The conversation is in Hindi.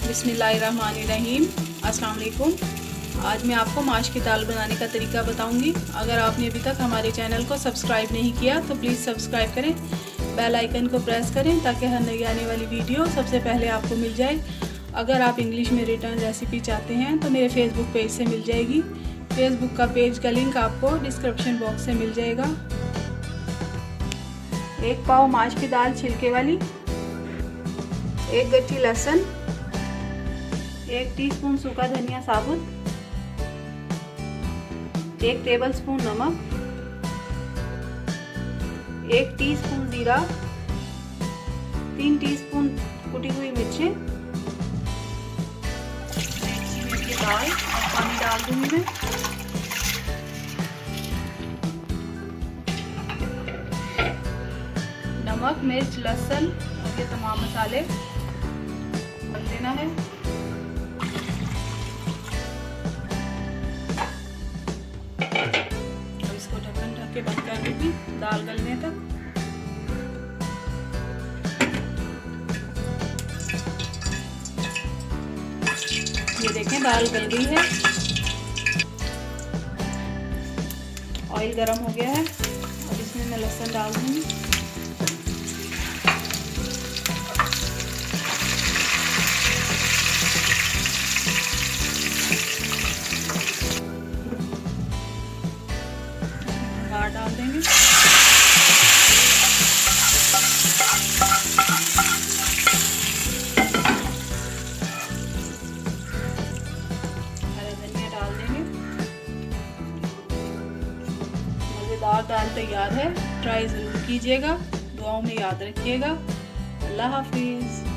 बिस्मिल्लाहिर्रहमानिर्रहीम। अस्सलाम वालेकुम। आज मैं आपको माश की दाल बनाने का तरीका बताऊंगी। अगर आपने अभी तक हमारे चैनल को सब्सक्राइब नहीं किया तो प्लीज़ सब्सक्राइब करें, बेल आइकन को प्रेस करें ताकि हर नई आने वाली वीडियो सबसे पहले आपको मिल जाए। अगर आप इंग्लिश में रिटर्न रेसिपी चाहते हैं तो मेरे फेसबुक पेज से मिल जाएगी। फेसबुक का पेज का लिंक आपको डिस्क्रिप्शन बॉक्स से मिल जाएगा। 1 पाव माश की दाल छिलके वाली, 1 गट्टी लहसुन, 1 टीस्पून सूखा धनिया साबुत, 1 टेबलस्पून नमक, 1 टीस्पून जीरा, 3 टीस्पून कुटी हुई मिर्चें, दाल और पानी डाल दूंगी मैं। नमक, मिर्च, लहसुन और ये तमाम मसाले डाल देना है। अब इसको ढक्कन ढक के बंद कर दूंगी दाल गलने तक। ये देखें दाल गल गई है, ऑयल गरम हो गया है। अब इसमें मैं लहसुन डाल दूंगी। डाल देंगे। हरा धनिया डाल देंगे। मज़ेदार दाल तैयार है। ट्राई ज़रूर कीजिएगा। दुआओं में याद रखिएगा। अल्लाह हाफिज़।